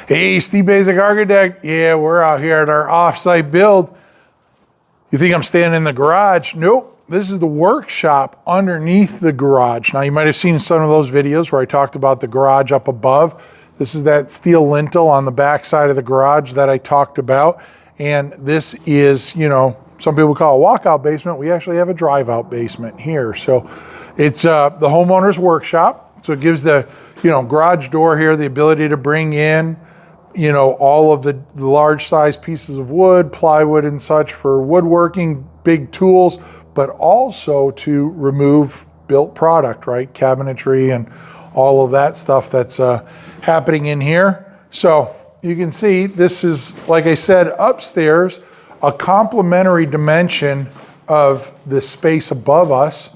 Hey, Steve Basic Architect. Yeah, we're out here at our off-site build. You think I'm standing in the garage? Nope. This is the workshop underneath the garage. Now, you might have seen some of those videos where I talked about the garage up above. This is that steel lintel on the back side of the garage that I talked about. And this is, you know, some people call it a walkout basement. We actually have a drive-out basement here. So it's the homeowner's workshop. So it gives the, you know, garage door here the ability to bring in, you know, all of the large size pieces of wood, plywood and such for woodworking, big tools, but also to remove built product, right? Cabinetry and all of that stuff that's happening in here. So you can see this is, like I said, upstairs, a complementary dimension of the space above us.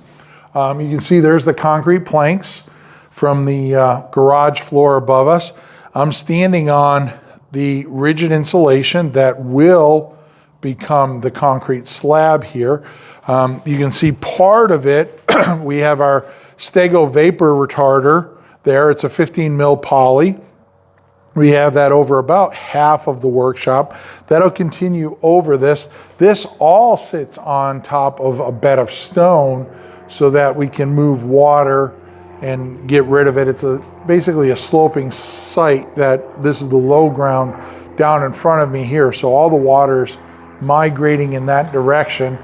You can see there's the concrete planks from the garage floor above us. I'm standing on the rigid insulation that will become the concrete slab here. You can see part of it. We have our Stego vapor retarder there. It's a 15 mil poly. We have that over about half of the workshop. That'll continue over this. This all sits on top of a bed of stone so that we can move water and get rid of it. It's basically a sloping site that this is the low ground down in front of me here. So all the water's migrating in that direction.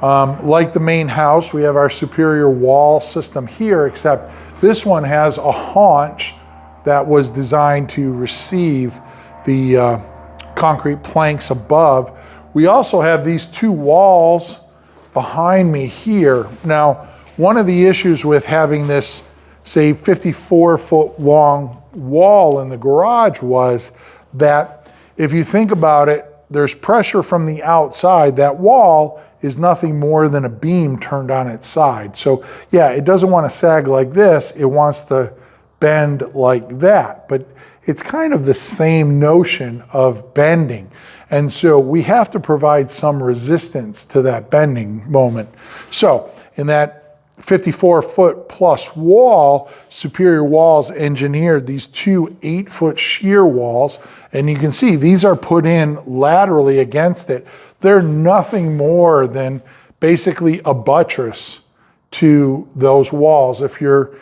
Like the main house, we have our superior wall system here, except this one has a haunch that was designed to receive the concrete planks above. We also have these two walls behind me here. Now, one of the issues with having this, say, 54-foot long wall in the garage was that if you think about it, there's pressure from the outside. That wall is nothing more than a beam turned on its side. So yeah, it doesn't want to sag like this. It wants to bend like that, but it's kind of the same notion of bending. And so we have to provide some resistance to that bending moment. So in that 54-foot plus wall, Superior Walls engineered these two 8-foot shear walls. And you can see these are put in laterally against it. They're nothing more than basically a buttress to those walls. If you're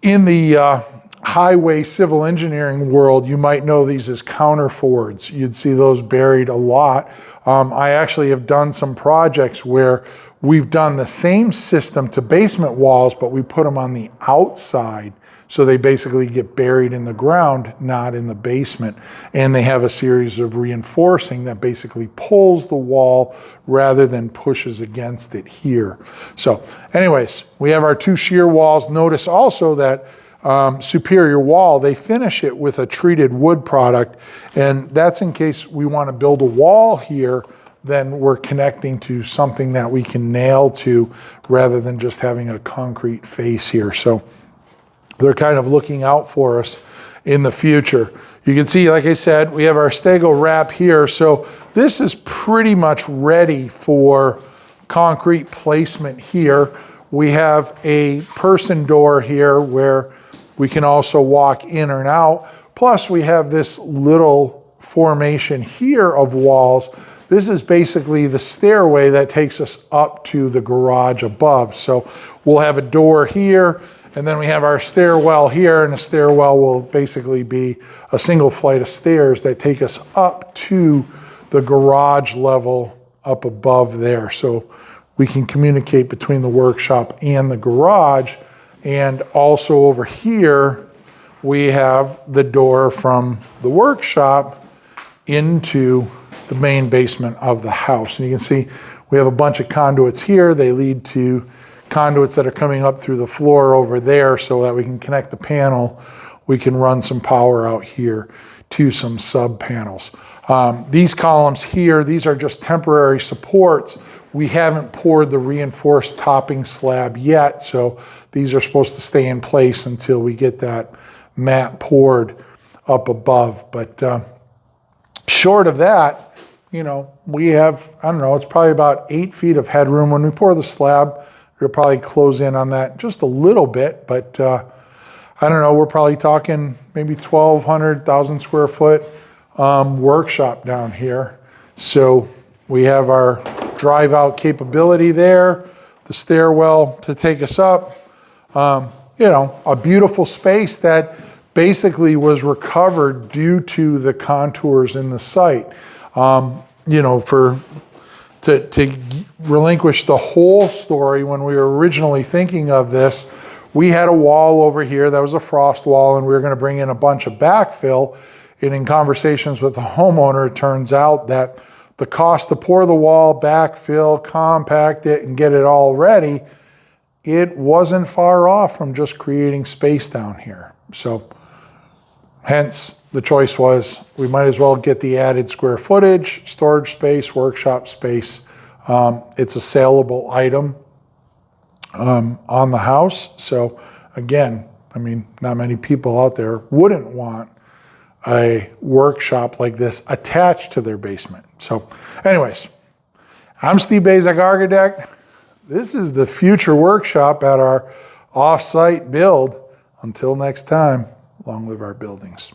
in the highway civil engineering world, you might know these as counterfords. You'd see those buried a lot. I actually have done some projects where we've done the same system to basement walls, but we put them on the outside. So they basically get buried in the ground, not in the basement. And they have a series of reinforcing that basically pulls the wall rather than pushes against it here. So anyways, we have our two shear walls. Notice also that Superior Wall, they finish it with a treated wood product. And that's in case we want to build a wall here, then we're connecting to something that we can nail to rather than just having a concrete face here. So they're kind of looking out for us in the future. You can see, like I said, we have our Stego wrap here. So this is pretty much ready for concrete placement here. We have a person door here where we can also walk in and out. Plus we have this little formation here of walls. This is basically the stairway that takes us up to the garage above. So we'll have a door here, and then we have our stairwell here, and the stairwell will basically be a single flight of stairs that take us up to the garage level up above there. So we can communicate between the workshop and the garage. And also over here, we have the door from the workshop into the main basement of the house. And you can see we have a bunch of conduits here. They lead to conduits that are coming up through the floor over there so that we can connect the panel. We can run some power out here to some sub panels. These columns here, these are just temporary supports. We haven't poured the reinforced topping slab yet, so these are supposed to stay in place until we get that mat poured up above. But short of that, you know, we have, I don't know, it's probably about 8 feet of headroom. When we pour the slab, it'll probably close in on that just a little bit, but I don't know, we're probably talking maybe 1,200, 1,000 square foot workshop down here. So we have our drive out capability there, the stairwell to take us up. You know, a beautiful space that basically was recovered due to the contours in the site. You know, to relinquish the whole story, when we were originally thinking of this, we had a wall over here that was a frost wall, and we were going to bring in a bunch of backfill. And in conversations with the homeowner, it turns out that the cost to pour the wall, backfill, compact it, and get it all ready, it wasn't far off from just creating space down here. So hence the choice was we might as well get the added square footage, storage space, workshop space. It's a saleable item on the house. So again, I mean, not many people out there wouldn't want a workshop like this attached to their basement. So anyways, I'm Steve Bazak, architect. This is the future workshop at our off-site build. Until next time, long live our buildings.